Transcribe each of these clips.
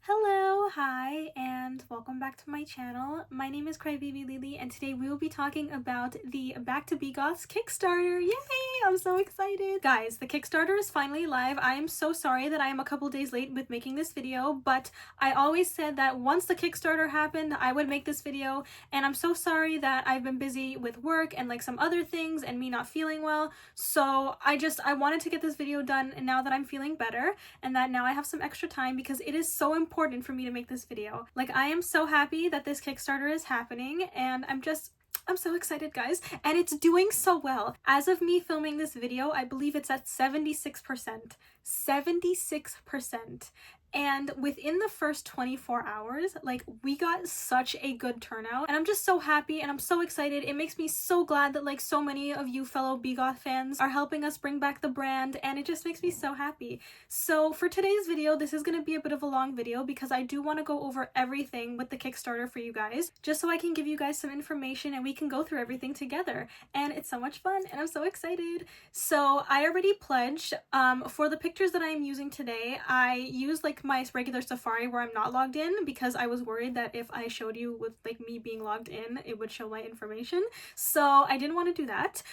Hello, hi, and welcome back to my channel. My name is crybabylilixo, and today we will be talking about the Back to BeGoths Kickstarter. Yay! I'm so excited! Guys, the Kickstarter is finally live. I am so sorry that I am a couple days late with making this video, but I always said that once the Kickstarter happened, I would make this video, and I'm so sorry that I've been busy with work and like some other things and me not feeling well, so I wanted to get this video done and now that I'm feeling better and that now I have some extra time because it is so important for me to make this video. Like, I am so happy that this Kickstarter is happening and I'm so excited, guys, and it's doing so well. As of me filming this video, I believe it's at 76%. 76%. And within the first 24 hours, like, we got such a good turnout, and I'm just so happy and I'm so excited. It makes me so glad that like so many of you fellow BeGoth fans are helping us bring back the brand, and it just makes me so happy. So for today's video, this is going to be a bit of a long video because I do want to go over everything with the Kickstarter for you guys, just so I can give you guys some information and we can go through everything together, and it's so much fun and I'm so excited. So I already pledged. For the pictures that I am using today, I used like my regular Safari where I'm not logged in because I was worried that if I showed you with like me being logged in, it would show my information. So I didn't want to do that.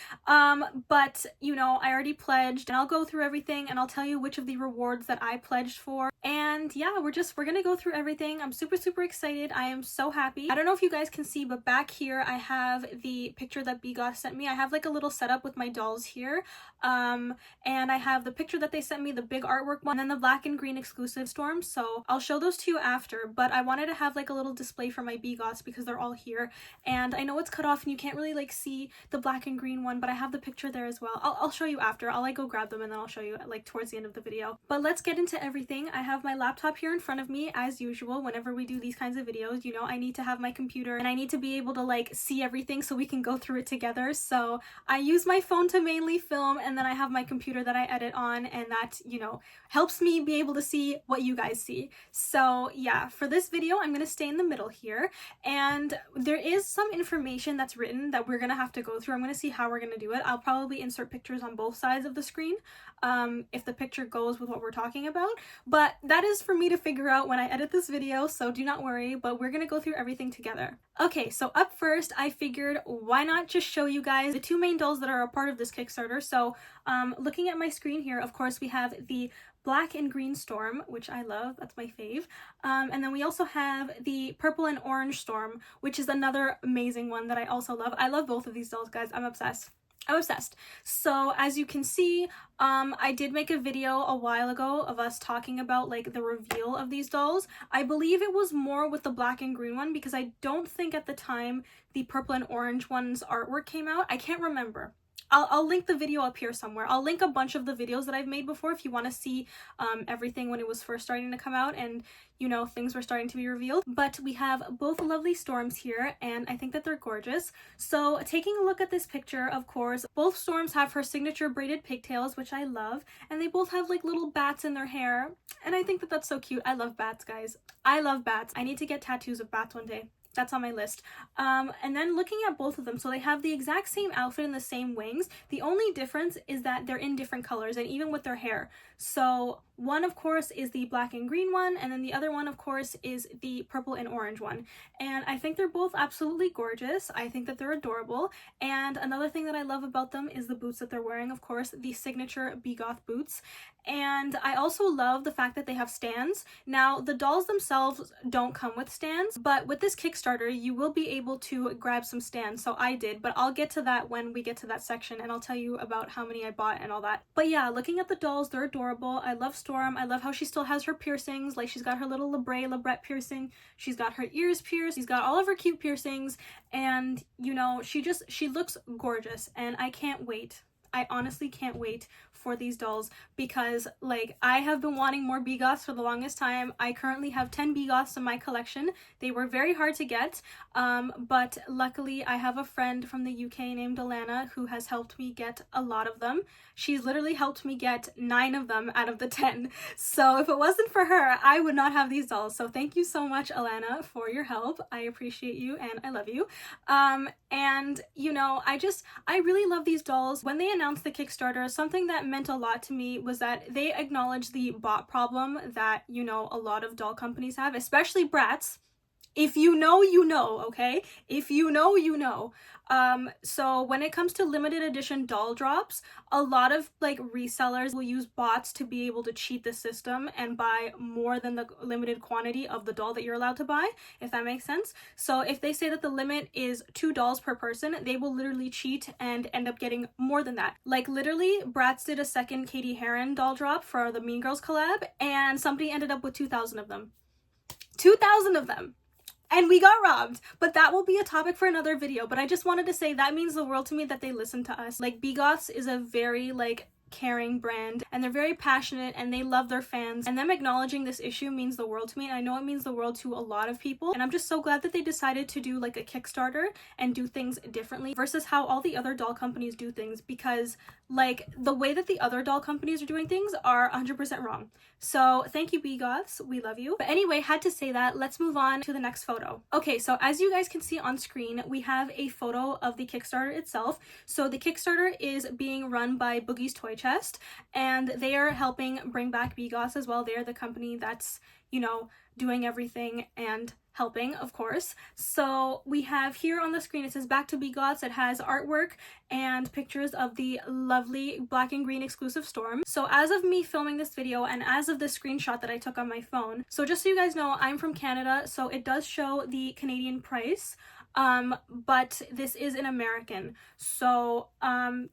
But you know, I already pledged, and I'll go through everything and I'll tell you which of the rewards that I pledged for. And yeah, we're gonna go through everything. I'm super excited. I am so happy. I don't know if you guys can see, but back here I have the picture that BeGoths sent me. I have like a little setup with my dolls here. And I have the picture that they sent me, the big artwork one, and then the black and green exclusive storm. So I'll show those to you after, but I wanted to have like a little display for my BeGoths because they're all here. And I know it's cut off and you can't really like see the black and green one, but I have the picture there as well. I'll show you after. I'll like go grab them and then I'll show you like towards the end of the video. But let's get into everything. I have my laptop here in front of me as usual. Whenever we do these kinds of videos, you know, I need to have my computer and I need to be able to like see everything so we can go through it together. So I use my phone to mainly film, and then I have my computer that I edit on, and that, you know, helps me be able to see what you guys see. So yeah, for this video I'm gonna stay in the middle here, and there is some information that's written that we're gonna have to go through. I'm gonna see how we're gonna do it. I'll probably insert pictures on both sides of the screen if the picture goes with what we're talking about, but that is for me to figure out when I edit this video, so do not worry, but we're gonna go through everything together. Okay, so up first I figured why not just show you guys the two main dolls that are a part of this Kickstarter. So looking at my screen here, of course we have the black and green storm, which I love, that's my fave, and then we also have the purple and orange storm, which is another amazing one that I also love. I love both of these dolls, guys. I'm obsessed. So as you can see, I did make a video a while ago of us talking about like the reveal of these dolls. I believe it was more with the black and green one because I don't think at the time the purple and orange one's artwork came out. I can't remember. I'll link the video up here somewhere. I'll link a bunch of the videos that I've made before if you want to see everything when it was first starting to come out and, you know, things were starting to be revealed. But we have both lovely storms here, and I think that they're gorgeous. So taking a look at this picture, of course, both storms have her signature braided pigtails, which I love, and they both have like little bats in their hair, and I think that that's so cute. I love bats, guys. I love bats. I need to get tattoos of bats one day. That's on my list. And then looking at both of them, so they have the exact same outfit and the same wings. The only difference is that they're in different colors, and even with their hair. So one, of course, is the black and green one, and then the other one, of course, is the purple and orange one. And I think they're both absolutely gorgeous. I think that they're adorable. And another thing that I love about them is the boots that they're wearing, of course, the signature BeGoth boots. And I also love the fact that they have stands. Now, the dolls themselves don't come with stands, but with this Kickstarter, you will be able to grab some stands. So I did, but I'll get to that when we get to that section, and I'll tell you about how many I bought and all that. But yeah, looking at the dolls, they're adorable. I love Storm. I love how she still has her piercings. Like, she's got her little labret piercing. She's got her ears pierced. She's got all of her cute piercings. And, you know, she looks gorgeous. And I can't wait. I honestly can't wait for these dolls because, like, I have been wanting more BeGoths for the longest time. I currently have 10 BeGoths in my collection. They were very hard to get, but luckily I have a friend from the UK named Alana who has helped me get a lot of them. She's literally helped me get 9 of them out of the 10. So if it wasn't for her, I would not have these dolls. So thank you so much, Alana, for your help. I appreciate you and I love you. And, you know, I really love these dolls. When they announced announced the Kickstarter, something that meant a lot to me was that they acknowledged the bot problem that, you know, a lot of doll companies have, especially Bratz. If you know, you know, okay? If you know, you know. So when it comes to limited edition doll drops, a lot of like resellers will use bots to be able to cheat the system and buy more than the limited quantity of the doll that you're allowed to buy, if that makes sense. So if they say that the limit is 2 dolls per person, they will literally cheat and end up getting more than that. Like literally, Bratz did a second Katie Heron doll drop for the Mean Girls collab, and somebody ended up with 2,000 of them. 2,000 of them! And we got robbed, but that will be a topic for another video. But I just wanted to say that means the world to me that they listen to us. Like, BeGoths is a very like caring brand, and they're very passionate and they love their fans, and them acknowledging this issue means the world to me. And I know it means the world to a lot of people, and I'm just so glad that they decided to do like a Kickstarter and do things differently versus how all the other doll companies do things, because like the way that the other doll companies are doing things are 100% wrong. So thank you, BeGoths, we love you. But anyway, had to say that. Let's move on to the next photo. Okay, so as you guys can see on screen, we have a photo of the Kickstarter itself. So the Kickstarter is being run by Boogie's Toy Chest, and they are helping bring back BeGoths as well. They are the company that's, you know, doing everything and helping, of course. So we have here on the screen, it says Back to BeGoths. It has artwork and pictures of the lovely black and green exclusive Storm. So as of me filming this video and as of this screenshot that I took on my phone, so just so you guys know, I'm from Canada, so it does show the Canadian price. But this is in American. So,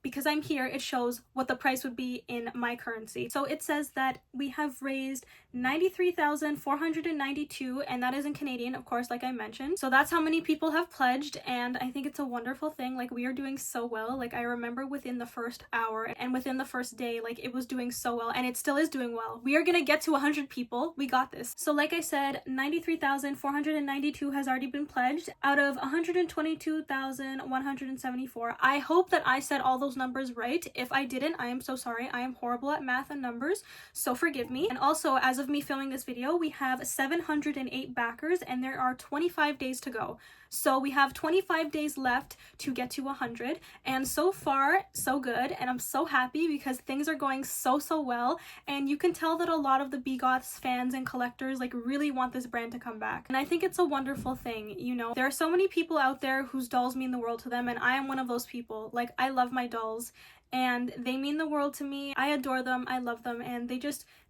because I'm here, it shows what the price would be in my currency. So it says that we have raised 93,492, and that is in Canadian, of course, like I mentioned. So that's how many people have pledged, and I think it's a wonderful thing. Like, we are doing so well. Like, I remember within the first hour and within the first day, like, it was doing so well, and it still is doing well. We are gonna get to 100 people. We got this. So like I said, 93,492 has already been pledged out of 122,174. I hope that I said all those numbers right. If I didn't, I am so sorry. I am horrible at math and numbers, so forgive me. And also, as of me filming this video, we have 708 backers, and there are 25 days to go. So we have 25 days left to get to 100, and so far, so good, and I'm so happy because things are going so well, and you can tell that a lot of the BeGoths fans and collectors like really want this brand to come back, and I think it's a wonderful thing. You know, there are so many people out there whose dolls mean the world to them, and I am one of those people. Like, I love my dolls, and they mean the world to me. I adore them, I love them, and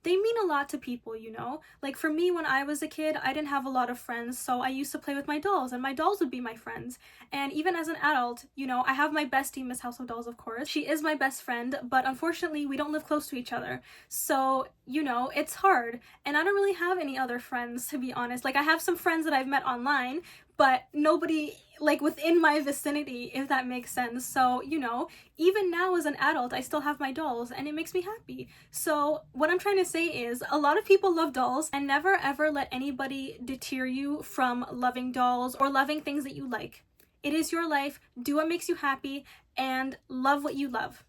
they mean a lot to people, you know? Like, for me, when I was a kid, I didn't have a lot of friends, so I used to play with my dolls, and my dolls would be my friends. And even as an adult, you know, I have my bestie, Miss House of Dolls, of course. She is my best friend, but unfortunately, we don't live close to each other. So, you know, it's hard. And I don't really have any other friends, to be honest. Like, I have some friends that I've met online, but nobody like within my vicinity, if that makes sense. So, you know, even now as an adult, I still have my dolls, and it makes me happy. So what I'm trying to say is, a lot of people love dolls, and never ever let anybody deter you from loving dolls or loving things that you like. It is your life. Do what makes you happy and love what you love.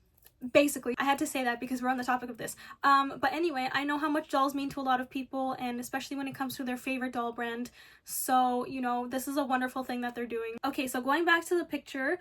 Basically, I had to say that because we're on the topic of this. But anyway, I know how much dolls mean to a lot of people, and especially when it comes to their favorite doll brand. So, you know, this is a wonderful thing that they're doing. Okay, so going back to the picture,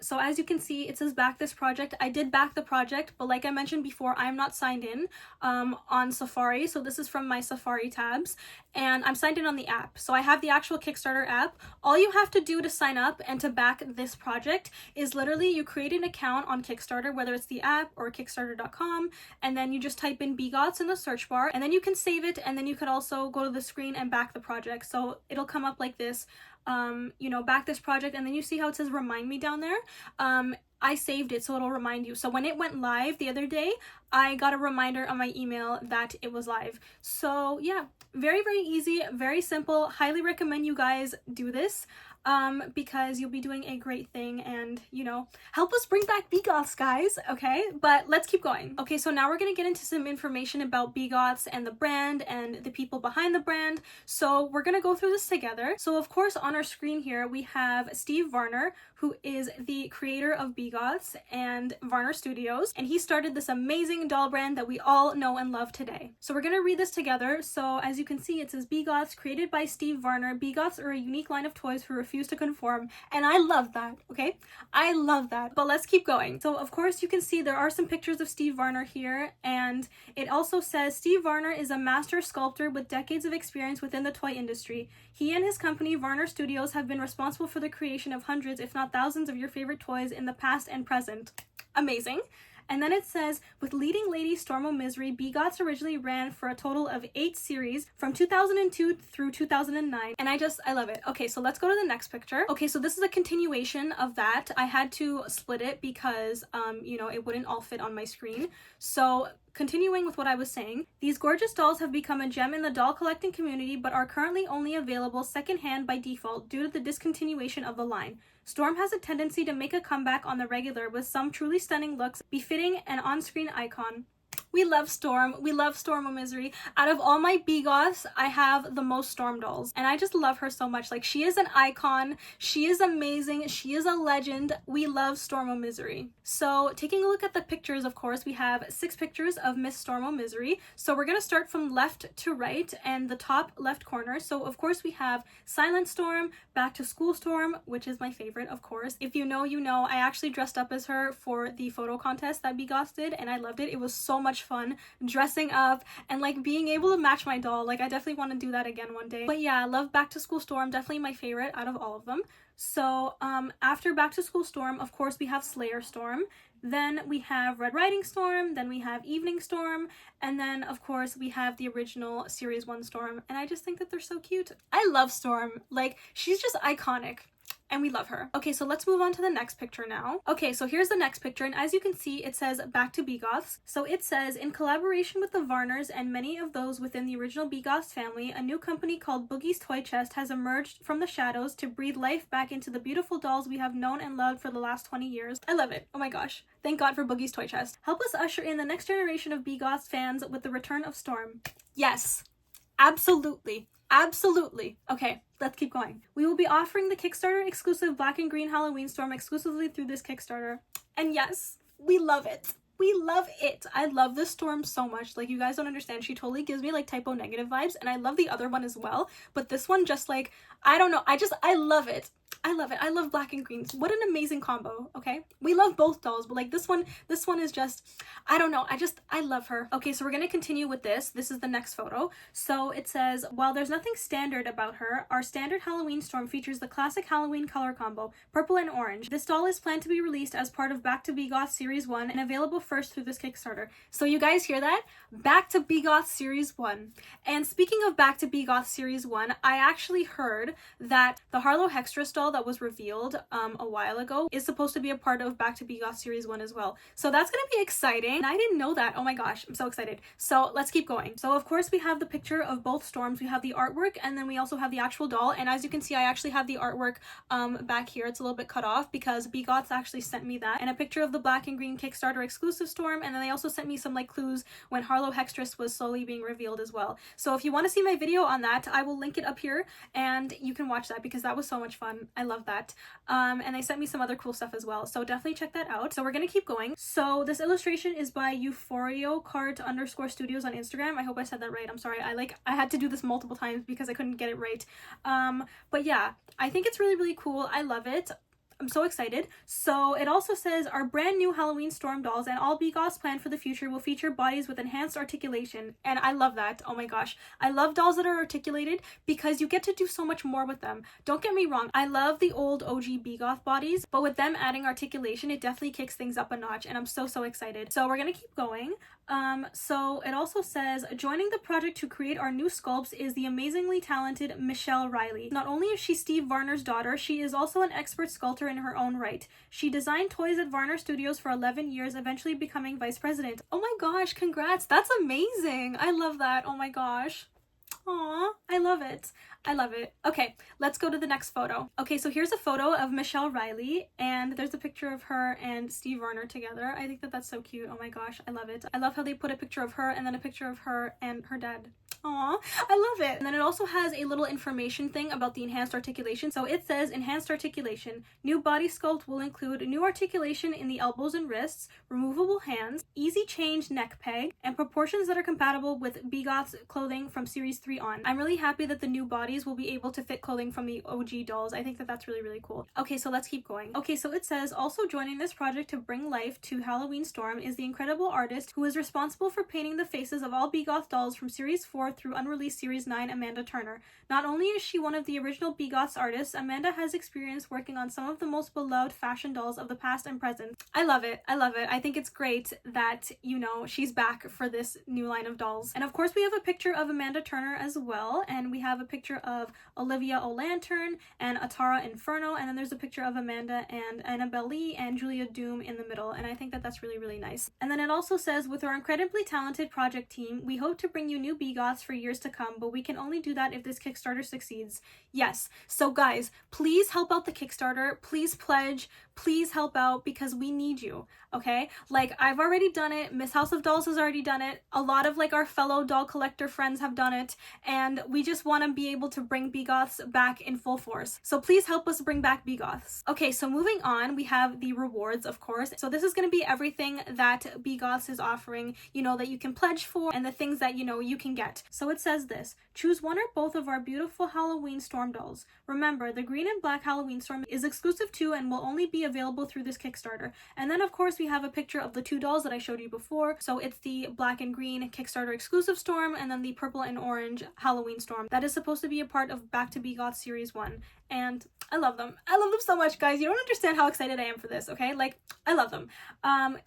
so as you can see, it says back this project. I did back the project, but like I mentioned before, I'm not signed in on Safari. So this is from my Safari tabs, and I'm signed in on the app. So I have the actual Kickstarter app. All you have to do to sign up and to back this project is literally you create an account on Kickstarter, whether it's the app or kickstarter.com, and then you just type in BeGoths in the search bar, and then you can save it, and then you could also go to the screen and back the project. So it'll come up like this, you know, back this project, and then you see how it says remind me down there. I saved it so it'll remind you. So when it went live the other day, I got a reminder on my email that it was live. So yeah, very easy, very simple. Highly recommend you guys do this because you'll be doing a great thing, and, you know, help us bring back BeGoths, guys, okay? But let's keep going. Okay, so now we're gonna get into some information about BeGoths and the brand and the people behind the brand. So we're gonna go through this together. So of course, on our screen here, we have Steve Varner, who is the creator of BeGoths and Varner Studios, and he started this amazing doll brand that we all know and love today. So we're gonna read this together. So as you can see, it says BeGoths, created by Steve Varner. BeGoths are a unique line of toys for refuse to conform, and I love that, okay? I love that. But let's keep going. So of course you can see there are some pictures of Steve Varner here, and it also says Steve Varner is a master sculptor with decades of experience within the toy industry. He and his company Varner Studios have been responsible for the creation of hundreds, if not thousands, of your favorite toys in the past and present. Amazing. And then it says, with leading lady Storm O'Misery, BeGoths originally ran for a total of 8 series from 2002 through 2009. And I love it. Okay, so let's go to the next picture. Okay, so this is a continuation of that. I had to split it because, you know, it wouldn't all fit on my screen. So continuing with what I was saying, these gorgeous dolls have become a gem in the doll collecting community, but are currently only available secondhand by default due to the discontinuation of the line. Storm has a tendency to make a comeback on the regular with some truly stunning looks befitting an on-screen icon. We love Storm. We love Storm O'Misery. Out of all my BeGoths, I have the most Storm dolls, and I just love her so much. Like, she is an icon. She is amazing. She is a legend. We love Storm O'Misery. So, taking a look at the pictures, of course, we have 6 pictures of Miss Storm O'Misery. So, we're going to start from left to right and the top left corner. So, of course, we have Silent Storm, Back to School Storm, which is my favorite, of course. If you know, you know. I actually dressed up as her for the photo contest that BeGoths did, and I loved it. It was so much fun dressing up and like being able to match my doll. Like, I definitely want to do that again one day. But yeah, I love Back to School Storm, definitely my favorite out of all of them. So after Back to School Storm, of course, we have Slayer Storm, then we have Red Riding Storm, then we have Evening Storm, and then of course we have the original Series 1 Storm, and I just think that they're so cute. I love Storm. Like, she's just iconic. And we love her. Okay, so let's move on to the next picture now. Okay, so here's the next picture, and as you can see, it says Back to BeGoths. So it says, in collaboration with the Varners and many of those within the original BeGoths family, a new company called Boogie's Toy Chest has emerged from the shadows to breathe life back into the beautiful dolls we have known and loved for the last 20 years. I love it. Oh my gosh. Thank God for Boogie's Toy Chest. Help us usher in the next generation of BeGoths fans with the return of Storm. Yes. Absolutely. Absolutely. Okay, let's keep going. We will be offering the Kickstarter exclusive Black and Green Halloween Storm exclusively through this Kickstarter. And yes, we love it. We love it. I love this Storm so much. Like, you guys don't understand. She totally gives me like typo negative vibes, and I love the other one as well. But this one just like, I don't know. I love it. I love it. I love black and greens. What an amazing combo, okay? We love both dolls, but like this one is just, I don't know. I love her. Okay, so we're going to continue with this. This is the next photo. So it says, while there's nothing standard about her, our standard Halloween Storm features the classic Halloween color combo, purple and orange. This doll is planned to be released as part of Back to BeGoths Series 1 and available first through this Kickstarter. So you guys hear that? Back to BeGoths Series 1. And speaking of Back to BeGoths Series 1, I actually heard that the Harlow Hextress doll that was revealed a while ago is supposed to be a part of Back to BeGoths Series 1 as well. So that's gonna be exciting. And I didn't know that. Oh my gosh, I'm so excited. So let's keep going. So of course we have the picture of both Storms. We have the artwork, and then we also have the actual doll. And as you can see, I actually have the artwork back here. It's a little bit cut off because BeGoths actually sent me that. And a picture of the black and green Kickstarter exclusive Storm. And then they also sent me some like clues when Harlow Hextress was slowly being revealed as well. So if you want to see my video on that, I will link it up here and you can watch that because that was so much fun. I love that. And they sent me some other cool stuff as well, so definitely check that out. So we're gonna keep going. So this illustration is by EuphorioCart_studios on Instagram. I hope I said that right. I'm sorry. I had to do this multiple times because I couldn't get it right. But yeah, I think it's really, really cool. I love it. I'm so excited. So it also says our brand new Halloween Storm dolls and all BeGoths planned for the future will feature bodies with enhanced articulation. And I love that. Oh my gosh. I love dolls that are articulated because you get to do so much more with them. Don't get me wrong. I love the old OG BeGoth bodies, but with them adding articulation, it definitely kicks things up a notch, and I'm so, so excited. So we're gonna keep going. So it also says, joining the project to create our new sculpts is the amazingly talented Michelle Riley. Not only is she Steve Varner's daughter, she is also an expert sculptor in her own right. She designed toys at Varner Studios for 11 years, eventually becoming vice president. Oh my gosh, congrats. That's amazing. I love that. Oh my gosh. Aw, I love it. I love it. Okay, let's go to the next photo. Okay, so here's a photo of Michelle Riley, and there's a picture of her and Steve Varner together. I think that that's so cute. Oh my gosh, I love it. I love how they put a picture of her and then a picture of her and her dad. Aw, I love it. And then it also has a little information thing about the enhanced articulation. So it says enhanced articulation. New body sculpt will include new articulation in the elbows and wrists, removable hands, easy change neck peg, and proportions that are compatible with BeGoths clothing from series 3 on. I'm really happy that the new bodies will be able to fit clothing from the OG dolls. I think that that's really, really cool. Okay, so let's keep going. Okay, so it says also joining this project to bring life to Halloween Storm is the incredible artist who is responsible for painting the faces of all BeGoths dolls from series 4 through unreleased series 9, Amanda Turner. Not only is she one of the original BeGoths artists, Amanda has experience working on some of the most beloved fashion dolls of the past and present. I love it. I love it. I think it's great that, you know, she's back for this new line of dolls. And of course we have a picture of Amanda Turner as well, and we have a picture of Olivia O'Lantern and Atara Inferno, and then there's a picture of Amanda and Annabelle Lee and Julia Doom in the middle, and I think that that's really, really nice. And then it also says, with our incredibly talented project team, we hope to bring you new BeGoths for years to come, but we can only do that if this Kickstarter succeeds. Yes, so guys, please help out the Kickstarter, please pledge, please help out, because we need you, okay? Like, I've already done it, Miss House of Dolls has already done it, a lot of like our fellow doll collector friends have done it, and we just want to be able to bring BeGoths back in full force. So please help us bring back BeGoths. Okay, so moving on, we have the rewards, of course. So this is going to be everything that BeGoths is offering, you know, that you can pledge for, and the things that, you know, you can get. So it says this: choose one or both of our beautiful Halloween Storm dolls. Remember, the green and black Halloween Storm is exclusive to and will only be available through this Kickstarter. And then of course we have a picture of the two dolls that I showed you before. So it's the black and green Kickstarter exclusive Storm, and then the purple and orange Halloween Storm that is supposed to be a part of Back to BeGoths Series 1. And I love them. I love them so much, guys. You don't understand how excited I am for this, okay? Like, I love them.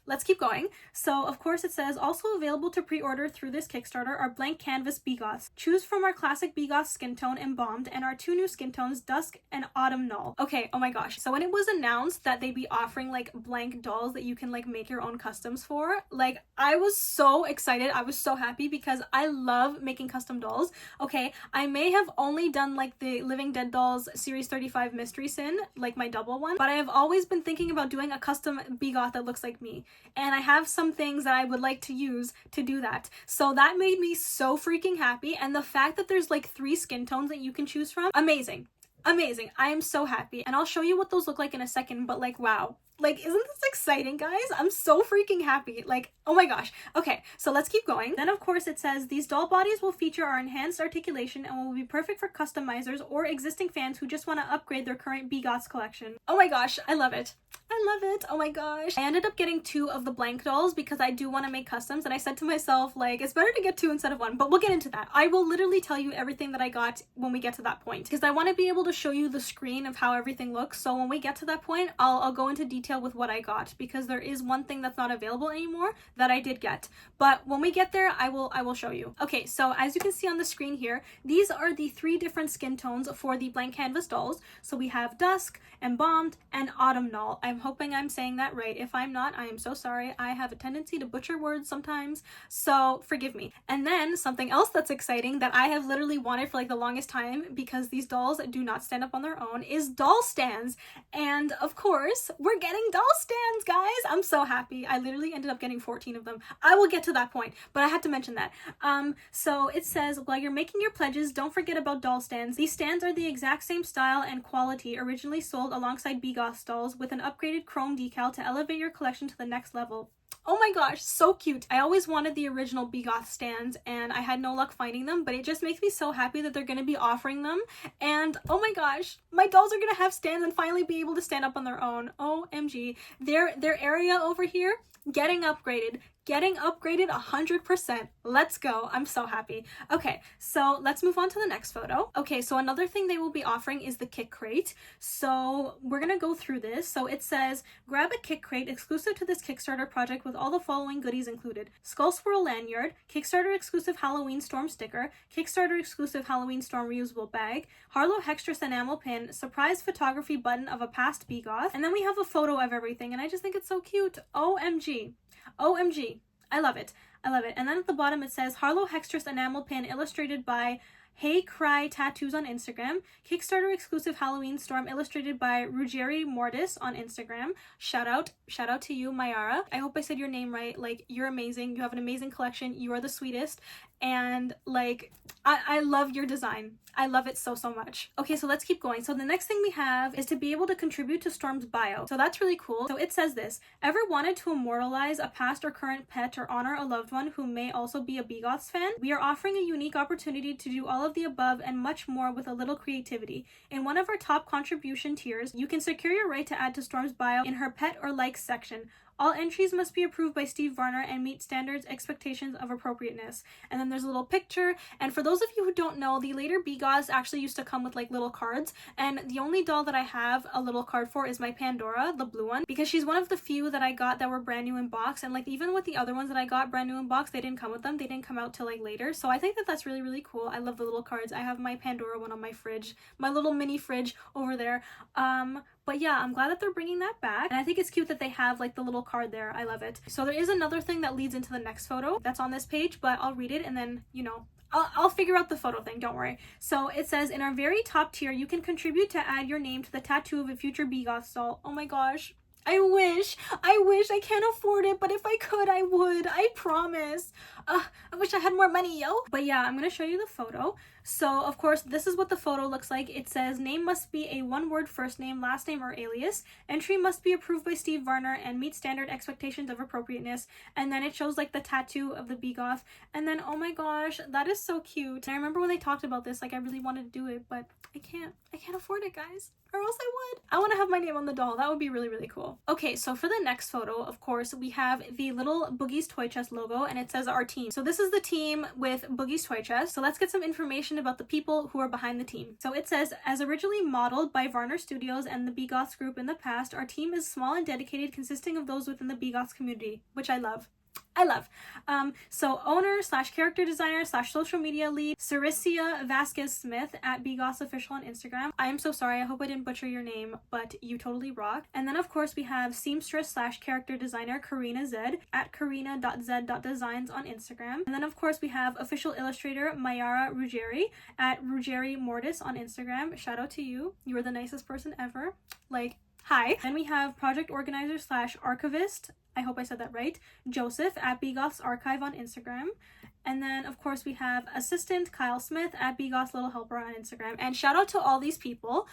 Let's keep going. So, of course, it says, also available to pre-order through this Kickstarter are blank canvas BeGoths. Choose from our classic BeGoths skin tone embalmed and our two new skin tones, Dusk and Autumn Null. Okay, oh my gosh. So when it was announced that they'd be offering, like, blank dolls that you can, like, make your own customs for, like, I was so excited. I was so happy because I love making custom dolls. Okay, I may have only done, like, the Living Dead Dolls Series 35 Mystery Sin, like my double one, but I have always been thinking about doing a custom BeGoth that looks like me, and I have some things that I would like to use to do that. So that made me so freaking happy, and the fact that there's like 3 skin tones that you can choose from, amazing. Amazing. I am so happy, and I'll show you what those look like in a second, but like, wow. Like, isn't this exciting, guys? I'm so freaking happy. Like, oh my gosh. Okay, so let's keep going. Then, of course, it says, these doll bodies will feature our enhanced articulation and will be perfect for customizers or existing fans who just want to upgrade their current BeGoths collection. Oh my gosh, I love it. I love it. Oh my gosh. I ended up getting 2 of the blank dolls because I do want to make customs, and I said to myself, like, it's better to get 2 instead of 1, but we'll get into that. I will literally tell you everything that I got when we get to that point, because I want to be able to show you the screen of how everything looks. So when we get to that point, I'll go into detail with what I got, because there is one thing that's not available anymore that I did get. But when we get there, I will show you. Okay, so as you can see on the screen here, these are the 3 different skin tones for the blank canvas dolls. So we have Dusk, Embalmed, and Autumn Null. I'm hoping I'm saying that right. If I'm not, I am so sorry. I have a tendency to butcher words sometimes, so forgive me. And then something else that's exciting that I have literally wanted for like the longest time, because these dolls do not stand up on their own, is doll stands. And of course, we're getting doll stands, guys. I'm so happy. I literally ended up getting 14 of them. I will get to that point, but I had to mention that. So it says, while you're making your pledges, don't forget about doll stands. These stands are the exact same style and quality originally sold alongside BeGoths dolls, with an upgraded chrome decal to elevate your collection to the next level. Oh my gosh, so cute. I always wanted the original BeGoths stands, and I had no luck finding them, but it just makes me so happy that they're going to be offering them. And oh my gosh, my dolls are going to have stands and finally be able to stand up on their own. OMG. Their area over here, getting upgraded 100%. Let's go. I'm so happy. Okay, so let's move on to the next photo. Okay, so another thing they will be offering is the Kick Crate. So we're gonna go through this. So it says, grab a Kick Crate exclusive to this Kickstarter project with all the following goodies included: Skull Swirl lanyard, Kickstarter exclusive Halloween Storm sticker, Kickstarter exclusive Halloween Storm reusable bag, Harlow Hextress enamel pin, surprise photography button of a past BeGoth, and then we have a photo of everything, and I just think it's so cute. OMG. OMG. I love it. I love it. And then at the bottom it says, Harlow Hextress enamel pin illustrated by Hey Cry Tattoos on Instagram, Kickstarter exclusive Halloween Storm illustrated by Ruggieri Mortis on Instagram. Shout out to you, Mayara. I hope I said your name right. Like, you're amazing. You have an amazing collection. You are the sweetest. and like I love your design. I love it so much. Okay, so let's keep going. So the next thing we have is to be able to contribute to Storm's bio. So that's really cool. So it says this: ever wanted to immortalize a past or current pet or honor a loved one who may also be a BeGoths fan? We are offering a unique opportunity to do all of the above and much more with a little creativity. In one of our top contribution tiers, you can secure your right to add to Storm's bio in her pet or likes section. All entries must be approved by Steve Varner and meet standards expectations of appropriateness. And then there's a little picture. And for those of you who don't know, the later BeGoths actually used to come with like little cards. And the only doll that I have a little card for is my Pandora, the blue one, because she's one of the few that I got that were brand new in box. And like even with the other ones that I got brand new in box, they didn't come with them. They didn't come out till like later. So I think that that's really, really cool. I love the little cards. I have my Pandora one on my fridge, my little mini fridge over there. But yeah, I'm glad that they're bringing that back. And I think it's cute that they have like the little card there. I love it. So there is another thing that leads into the next photo that's on this page, but I'll read it and then, you know, I'll figure out the photo thing, don't worry. So it says, in our very top tier, you can contribute to add your name to the tattoo of a future BeGoths doll. Oh my gosh. I wish, I can't afford it, but if I could, I would, I promise. I wish I had more money, yo. But yeah, I'm gonna show you the photo. So of course, this is what the photo looks like. It says, name must be a one-word first name, last name, or alias. Entry must be approved by Steve Varner and meet standard expectations of appropriateness. And then it shows like the tattoo of the BeGoth. And then, oh my gosh, that is so cute. And I remember when they talked about this, like I really wanted to do it, but I can't afford it, guys. Or else I would. I want to have my name on the doll. That would be really, really cool. Okay, so for the next photo, of course, we have the little Boogie's Toy Chest logo, and it says our team. So this is the team with Boogie's Toy Chest. So let's get some information about the people who are behind the team. So it says, as originally modeled by Varner Studios and the BeGoths group in the past, our team is small and dedicated, consisting of those within the BeGoths community, which I love. So owner / character designer / social media lead, Cericia Vasquez Smith at BeGoths Official on Instagram. I am so sorry, I hope I didn't butcher your name, but you totally rock. And then of course we have seamstress / character designer Karina Z at karina.z.designs on Instagram. And then of course we have official illustrator Mayara Ruggeri at Ruggeri Mortis on Instagram. Shout out to you. You are the nicest person ever. Like, hi. Then we have project organizer / archivist, I hope I said that right, Joseph at BeGoths Archive on Instagram. And then, of course, we have assistant Kyle Smith at BeGoths Little Helper on Instagram. And shout out to all these people.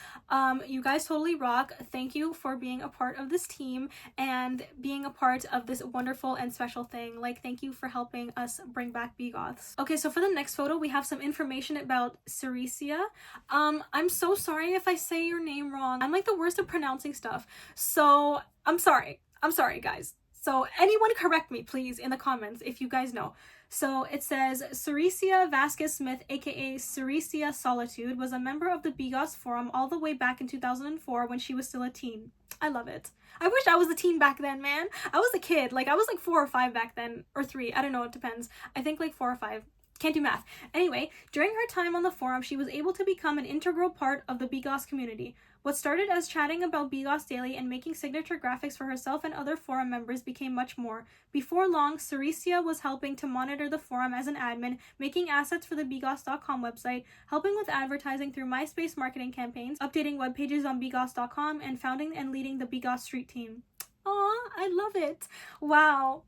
You guys totally rock. Thank you for being a part of this team and being a part of this wonderful and special thing. Like, thank you for helping us bring back BeGoths. Okay, so for the next photo, we have some information about Cericia. I'm so sorry if I say your name wrong. I'm like the worst at pronouncing stuff. So I'm sorry, guys. So anyone correct me, please, in the comments if you guys know. So it says, Cericia Vasquez Smith, aka Cericia Solitude, was a member of the BeGoths forum all the way back in 2004 when she was still a teen. I love it. I wish I was a teen back then, man. I was a kid. Like, I was like 4 or 5 back then, or 3. I don't know, it depends. I think like 4 or 5. Can't do math. Anyway, during her time on the forum, she was able to become an integral part of the BeGoths community. What started as chatting about BeGoths daily and making signature graphics for herself and other forum members became much more. Before long, Cericia was helping to monitor the forum as an admin, making assets for the BeGoths.com website, helping with advertising through MySpace marketing campaigns, updating web pages on BeGoths.com, and founding and leading the BeGoths Street team. Aw, I love it. Wow.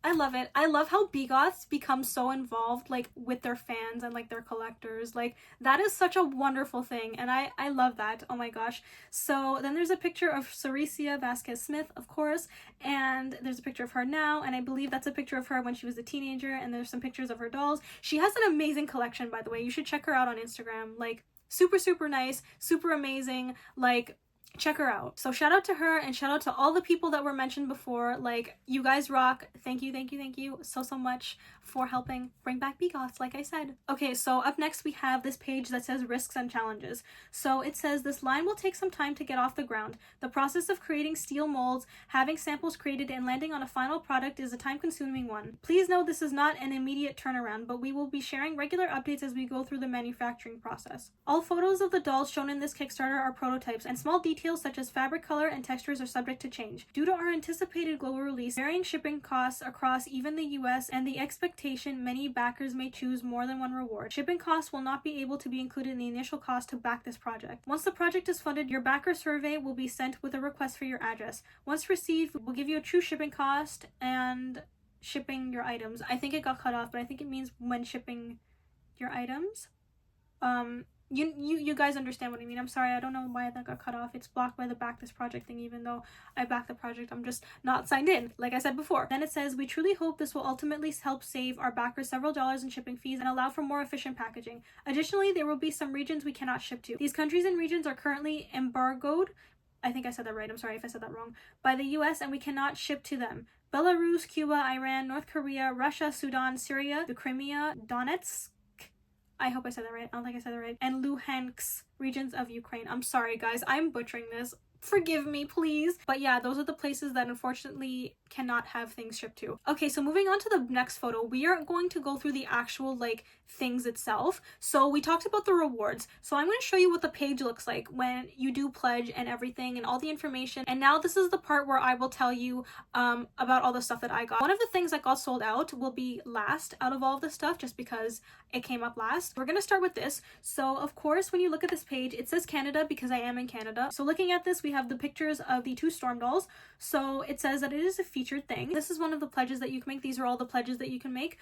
I love it. I love how BeGoths become so involved, like, with their fans and, like, their collectors. Like, that is such a wonderful thing, and I love that. Oh my gosh. So then there's a picture of Cericia Vasquez Smith, of course, and there's a picture of her now, and I believe that's a picture of her when she was a teenager, and there's some pictures of her dolls. She has an amazing collection, by the way. You should check her out on Instagram. Like, super, super nice, super amazing, like, check her out. So shout out to her and shout out to all the people that were mentioned before. Like, you guys rock. Thank you so much for helping bring back BeGoths, like I said. Okay, so up next we have this page that says risks and challenges. So it says, this line will take some time to get off the ground. The process of creating steel molds, having samples created, and landing on a final product is a time-consuming one. Please know this is not an immediate turnaround, but we will be sharing regular updates as we go through the manufacturing process. All photos of the dolls shown in this Kickstarter are prototypes, and small details such as fabric color and textures are subject to change. Due to our anticipated global release, varying shipping costs across even the US, and the expectation many backers may choose more than one reward, shipping costs will not be able to be included in the initial cost to back this project. Once the project is funded, your backer survey will be sent with a request for your address. Once received, we'll give you a true shipping cost and shipping your items. I think it got cut off, but I think it means when shipping your items. You guys understand what I mean. I'm sorry, I don't know why that got cut off. It's blocked by the back this project thing, even though I backed the project. I'm just not signed in, like I said before. Then it says, we truly hope this will ultimately help save our backers several dollars in shipping fees and allow for more efficient packaging. Additionally, there will be some regions we cannot ship to. These countries and regions are currently embargoed, I think I said that right, I'm sorry if I said that wrong, by the US, and we cannot ship to them. Belarus, Cuba, Iran, North Korea, Russia, Sudan, Syria, the Crimea, Donetsk, I hope I said that right. I don't think I said that right. And Luhansk regions of Ukraine. I'm sorry, guys. I'm butchering this. Forgive me, please. But yeah, those are the places that unfortunately cannot have things shipped to. Okay, so moving on to the next photo, we are going to go through the actual things itself. So we talked about the rewards. So I'm going to show you what the page looks like when you do pledge and everything and all the information. And now this is the part where I will tell you about all the stuff that I got. One of the things that got sold out will be last out of all of this stuff just because it came up last. We're going to start with this. So of course, when you look at this page, it says Canada because I am in Canada. So looking at this, we have the pictures of the 2 storm dolls. So it says that it is a featured thing. This is one of the pledges that you can make. These are all the pledges that you can make.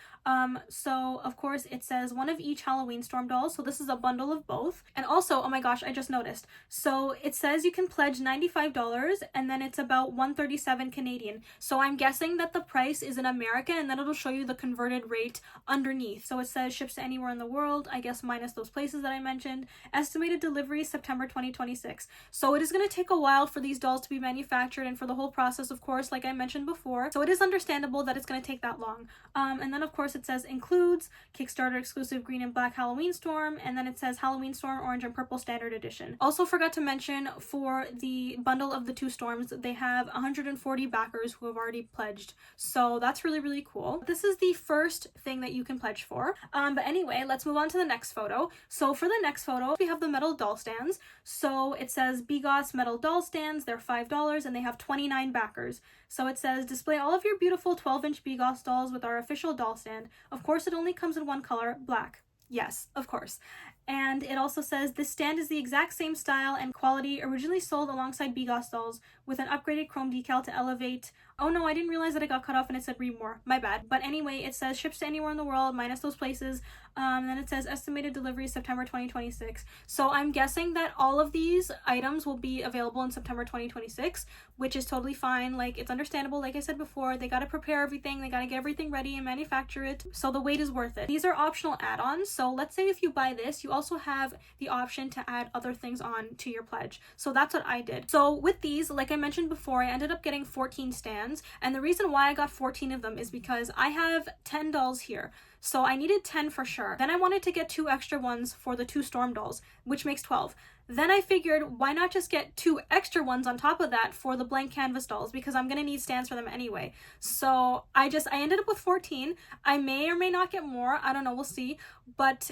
So of course it says one of each Halloween storm dolls. So this is a bundle of both. And also, oh my gosh, I just noticed. So it says you can pledge $95 and then it's about $137 Canadian. So I'm guessing that the price is in American and then it'll show you the converted rate underneath. So it says ships to anywhere in the world, I guess minus those places that I mentioned. Estimated delivery September 2026. So it is going to take a while for these dolls to be manufactured and for the whole process, of course, like I mentioned before. So it is understandable that it's going to take that long. And then of course it says includes Kickstarter exclusive green and black Halloween Storm, and then it says Halloween Storm orange and purple standard edition. Also forgot to mention for the bundle of the 2 storms, they have 140 backers who have already pledged. So that's really, really cool. This is the first thing that you can pledge for. But anyway, let's move on to the next photo. So for the next photo, we have the metal doll stands. So it says BeGoths metal doll stands. They're $5 and they have 29 backers. So it says display all of your beautiful 12-inch BeGoths dolls with our official doll stand. Of course, it only comes in one color, black. Yes, of course. And it also says this stand is the exact same style and quality originally sold alongside BeGoths dolls with an upgraded chrome decal to elevate. Oh no, I didn't realize that it got cut off and it said read more. My bad. But anyway, it says ships to anywhere in the world minus those places. Then it says estimated delivery September 2026. So I'm guessing that all of these items will be available in September 2026, which is totally fine. It's understandable. Like I said before, they got to prepare everything. They got to get everything ready and manufacture it. So the wait is worth it. These are optional add-ons. So let's say if you buy this, you also have the option to add other things on to your pledge. So that's what I did. So with these, like I mentioned before, I ended up getting 14 stands. And the reason why I got 14 of them is because I have 10 dolls here. So I needed 10 for sure. Then I wanted to get 2 extra ones for the 2 storm dolls, which makes 12. Then I figured, why not just get 2 extra ones on top of that for the blank canvas dolls, because I'm gonna need stands for them anyway. So I ended up with 14. I may or may not get more, I don't know, we'll see. But,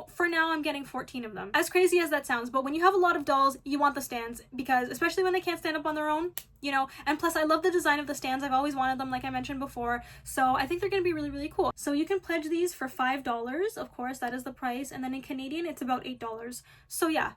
for now I'm getting 14 of them. As crazy as that sounds, but when you have a lot of dolls, you want the stands, because especially when they can't stand up on their own, and plus I love the design of the stands. I've always wanted them, like I mentioned before. So I think they're gonna be really, really cool. So you can pledge these for $5, of course, that is the price. And then in Canadian, it's about $8. So yeah.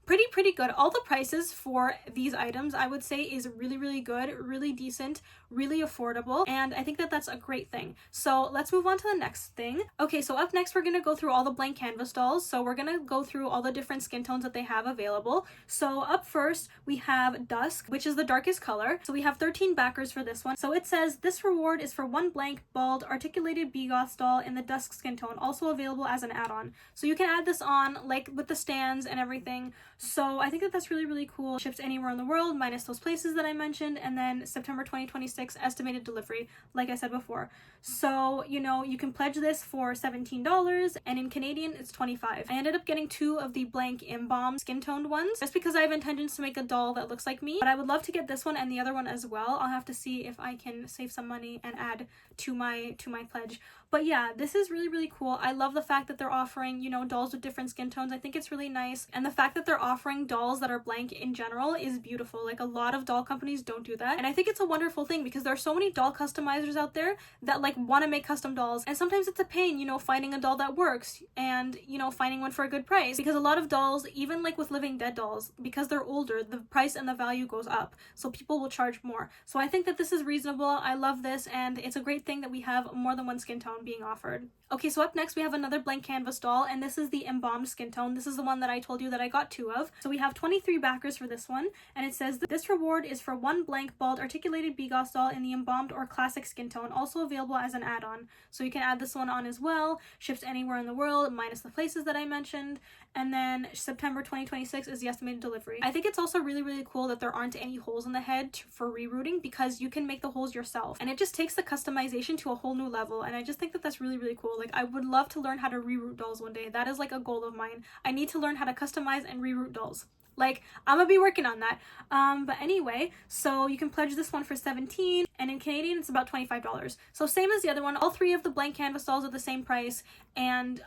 Pretty good. All the prices for these items, I would say, is really, really good, really decent, really affordable, and I think that that's a great thing. So let's move on to the next thing. Okay, so up next, we're going to go through all the blank canvas dolls. So we're going to go through all the different skin tones that they have available. So up first, we have Dusk, which is the darkest color. So we have 13 backers for this one. So it says, this reward is for one blank, bald, articulated BeGoths doll in the Dusk skin tone, also available as an add-on. So you can add this on, with the stands and everything. So I think that that's really, really cool. Ships anywhere in the world, minus those places that I mentioned, and then September 2026 estimated delivery, like I said before. So, you can pledge this for $17, and in Canadian, it's $25. I ended up getting 2 of the blank Embalm skin-toned ones, just because I have intentions to make a doll that looks like me, but I would love to get this one and the other one as well. I'll have to see if I can save some money and add to my pledge. But yeah, this is really, really cool. I love the fact that they're offering, dolls with different skin tones. I think it's really nice. And the fact that they're offering dolls that are blank in general is beautiful. Like, a lot of doll companies don't do that, and I think it's a wonderful thing because there are so many doll customizers out there that like want to make custom dolls, and sometimes it's a pain, you know, finding a doll that works and, you know, finding one for a good price, because a lot of dolls, even like with Living Dead dolls, because they're older, the price and the value goes up, so people will charge more. So I think that this is reasonable. I love this, and it's a great thing that we have more than one skin tone being offered. Okay, so up next we have another blank canvas doll, and this is the embalmed skin tone. This is the one that I told you that I got 2 of. So we have 23 backers for this one, and it says this reward is for 1 blank bald articulated BeGoths doll in the embalmed or classic skin tone, also available as an add-on. So you can add this one on as well. Ships anywhere in the world, minus the places that I mentioned. And then September 2026 is the estimated delivery. I think it's also really, really cool that there aren't any holes in the head for rerouting, because you can make the holes yourself, and it just takes the customization to a whole new level, and I just think that that's really, really cool. Like, I would love to learn how to reroute dolls one day. That is like a goal of mine. I need to learn how to customize and reroute dolls. Like, I'm gonna be working on that. But anyway, so you can pledge this one for $17, and in Canadian it's about $25. So same as the other one. All 3 of the blank canvas dolls are the same price, and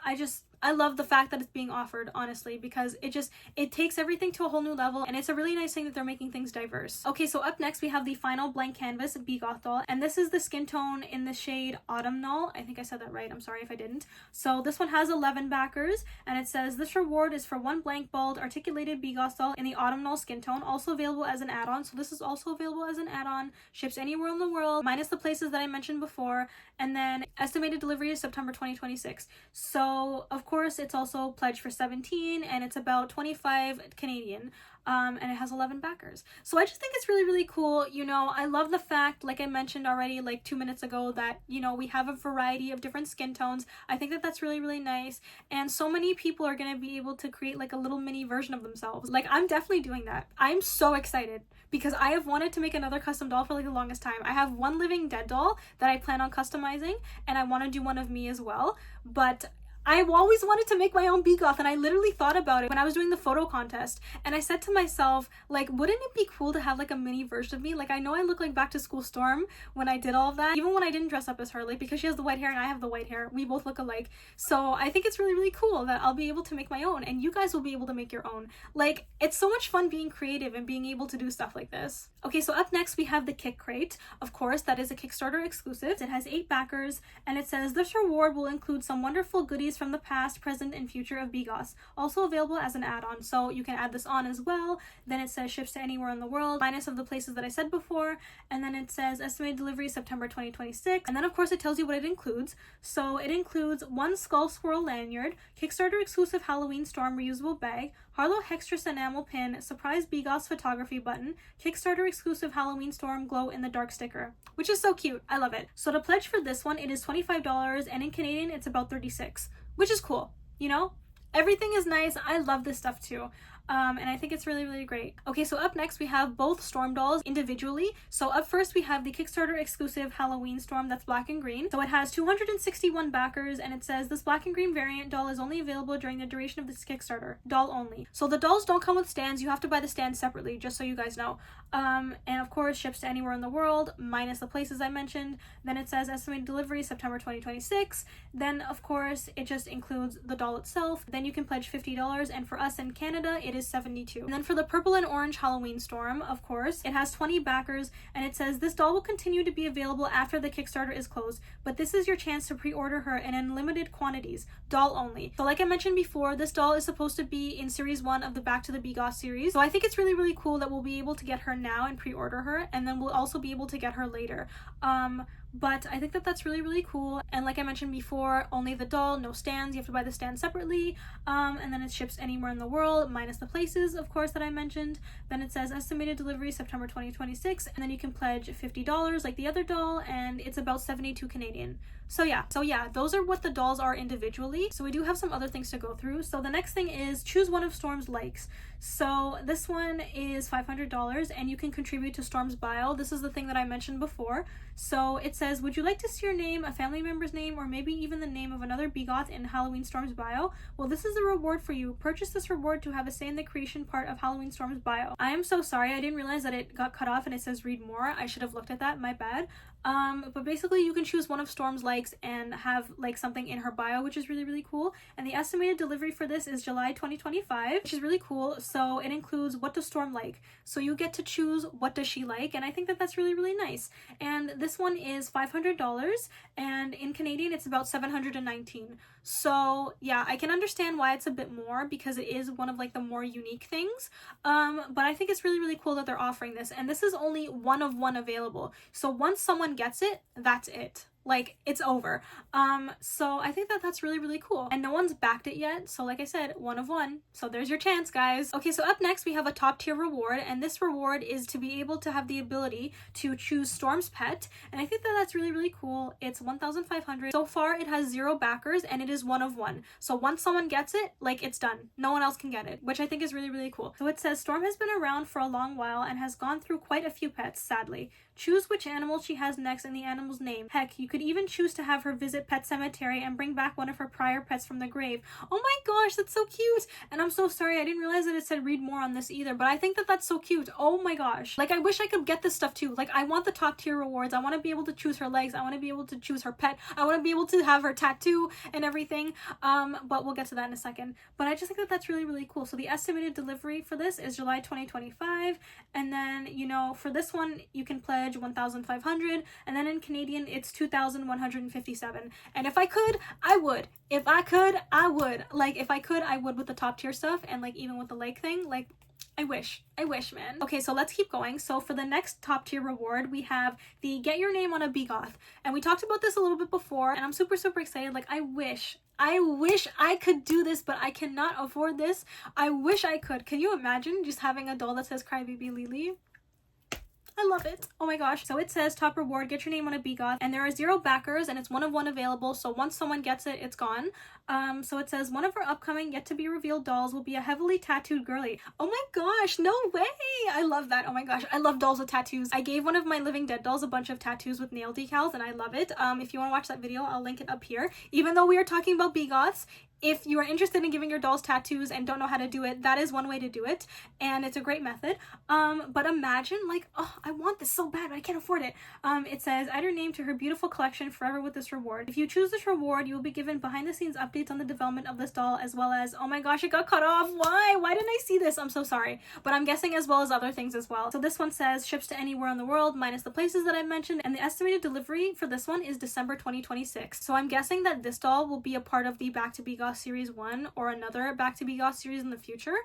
I love the fact that it's being offered, honestly, because it takes everything to a whole new level, and it's a really nice thing that they're making things diverse. Okay, so up next we have the final blank canvas BeGoth doll, and this is the skin tone in the shade Autumnal. I think I said that right. I'm sorry if I didn't. So this one has 11 backers, and it says this reward is for 1 blank bald articulated BeGoth doll in the Autumnal skin tone, also available as an add-on. So this is also available as an add-on. Ships anywhere in the world, minus the places that I mentioned before, and then estimated delivery is September 2026. So of course it's also pledged for 17, and it's about 25 Canadian. And it has 11 backers. So I just think it's really, really cool. You know, I love the fact, like I mentioned already like 2 minutes ago, that, you know, we have a variety of different skin tones. I think that that's really, really nice, and so many people are going to be able to create like a little mini version of themselves. Like, I'm definitely doing that. I'm so excited because I have wanted to make another custom doll for like the longest time. I have 1 Living Dead doll that I plan on customizing, and I want to do one of me as well, but I've always wanted to make my own BeGoth, and I literally thought about it when I was doing the photo contest, and I said to myself, like, wouldn't it be cool to have like a mini version of me? Like, I know I look like Back to School Storm when I did all of that, even when I didn't dress up as her, like, because she has the white hair and I have the white hair, we both look alike. So I think it's really, really cool that I'll be able to make my own, and you guys will be able to make your own. Like, it's so much fun being creative and being able to do stuff like this. Okay, so up next we have the Kick Crate. Of course, that is a Kickstarter exclusive. It has 8 backers, and it says this reward will include some wonderful goodies from the past, present, and future of BeGoths, also available as an add-on. So you can add this on as well. Then it says ships to anywhere in the world, minus of the places that I said before, and then it says estimated delivery September 2026, and then of course it tells you what it includes. So it includes 1 Skull Squirrel lanyard, Kickstarter exclusive Halloween Storm reusable bag, Harlow Hextras enamel pin, surprise BeGoths photography button, Kickstarter exclusive Halloween Storm glow in the dark sticker, which is so cute. I love it. So to pledge for this one, it is $25, and in Canadian it's about $36, which is cool. You know, everything is nice. I love this stuff too. And I think it's really, really great. Okay, so up next we have both Storm dolls individually. So up first we have the Kickstarter exclusive Halloween Storm that's black and green. So it has 261 backers, and it says this black and green variant doll is only available during the duration of this Kickstarter. Doll only. So the dolls don't come with stands. You have to buy the stands separately, just so you guys know. And of course ships to anywhere in the world, minus the places I mentioned. Then it says estimated delivery September 2026. Then of course it just includes the doll itself. Then you can pledge $50, and for us in Canada it is $72. And then for the purple and orange Halloween Storm, of course, it has 20 backers, and it says this doll will continue to be available after the Kickstarter is closed, but this is your chance to pre-order her in unlimited quantities, doll only. So like I mentioned before, this doll is supposed to be in series 1 of the Back to the BeGoths series, so I think it's really, really cool that we'll be able to get her now and pre-order her, and then we'll also be able to get her later. But I think that that's really, really cool. And like I mentioned before, only the doll, no stands. You have to buy the stand separately. And then it ships anywhere in the world, minus the places, of course, that I mentioned. Then it says estimated delivery September 2026. And then you can pledge $50 like the other doll, and it's about 72 Canadian. So yeah, those are what the dolls are individually. So we do have some other things to go through. So the next thing is choose one of Storm's likes. So this one is $500, and you can contribute to Storm's bio. This is the thing that I mentioned before. So it says, would you like to see your name, a family member's name, or maybe even the name of another BeGoth in Halloween Storm's bio? Well, this is a reward for you. Purchase this reward to have a say in the creation part of Halloween Storm's bio. I am so sorry, I didn't realize that it got cut off and it says read more. I should have looked at that, my bad. But basically you can choose one of Storm's likes and have like something in her bio, which is really, really cool. And the estimated delivery for this is July 2025, which is really cool. So it includes what does Storm like. So you get to choose what does she like, and I think that that's really, really nice. And this one is $500, and in Canadian it's about $719. So yeah, I can understand why it's a bit more because it is one of like the more unique things. But I think it's really, really cool that they're offering this, and this is only one of one available. So once someone gets it, that's it. Like, it's over. So I think that that's really, really cool. And no one's backed it yet. So like I said, one of one. So there's your chance, guys. Okay, so up next we have a top tier reward. And this reward is to be able to have the ability to choose Storm's pet. And I think that that's really, really cool. It's 1,500. So far it has 0 backers and it is one of one. So once someone gets it, like, it's done. No one else can get it, which I think is really, really cool. So it says Storm has been around for a long while and has gone through quite a few pets, sadly. Choose which animal she has next in the animal's name. Heck, you could even choose to have her visit Pet Cemetery and bring back one of her prior pets from the grave. Oh my gosh, that's so cute! And I'm so sorry, I didn't realize that it said read more on this either, but I think that that's so cute. Oh my gosh. Like, I wish I could get this stuff too. Like, I want the top tier rewards. I want to be able to choose her legs. I want to be able to choose her pet. I want to be able to have her tattoo and everything. But we'll get to that in a second. But I just think that that's really, really cool. So the estimated delivery for this is July 2025. And then, you know, for this one, you can pledge 1,500, and then in Canadian it's 2,157. And if I could, I would. If I could, I would. Like, if I could, I would with the top tier stuff, and like even with the like thing, like, I wish, man. Okay, so let's keep going. So for the next top tier reward, we have the get your name on a BeGoth. And we talked about this a little bit before, and I'm super, super excited. Like, I wish I could do this, but I cannot afford this. I wish I could. Can you imagine just having a doll that says crybabylilixo? I love it. Oh my gosh. So it says top reward, get your name on a BeGoth, and there are 0 backers and it's one of one available. So once someone gets it, it's gone. So it says one of our upcoming yet to be revealed dolls will be a heavily tattooed girly. Oh my gosh, no way. I love that. Oh my gosh. I love dolls with tattoos. I gave one of my Living Dead dolls a bunch of tattoos with nail decals and I love it. If you want to watch that video, I'll link it up here. Even though we are talking about BeGoths, if you are interested in giving your dolls tattoos and don't know how to do it, that is one way to do it, and it's a great method. But imagine, like, oh, I want this so bad, but I can't afford it. It says, add your name to her beautiful collection forever with this reward. If you choose this reward, you will be given behind-the-scenes updates on the development of this doll, as well as, oh my gosh, it got cut off. Why didn't I see this? I'm so sorry. But I'm guessing as well as other things as well. So this one says, ships to anywhere in the world, minus the places that I mentioned, and the estimated delivery for this one is December 2026. So I'm guessing that this doll will be a part of the Back to BeGoths Series 1 or another Back to BeGoths series in the future,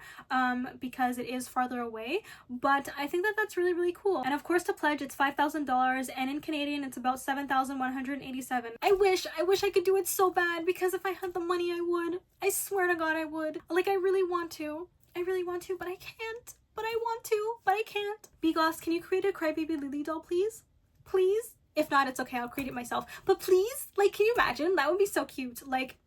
because it is farther away. But I think that that's really, really cool. And of course to pledge it's $5,000, and in Canadian it's about 7,187. I wish I could do it so bad, because if I had the money I would. I swear to God I would. Like, I really want to, but I can't. But I want to, but I can't. BeGoths, can you create a crybabylilixo doll, please? Please? If not, it's okay, I'll create it myself. But please, like, can you imagine? That would be so cute. Like,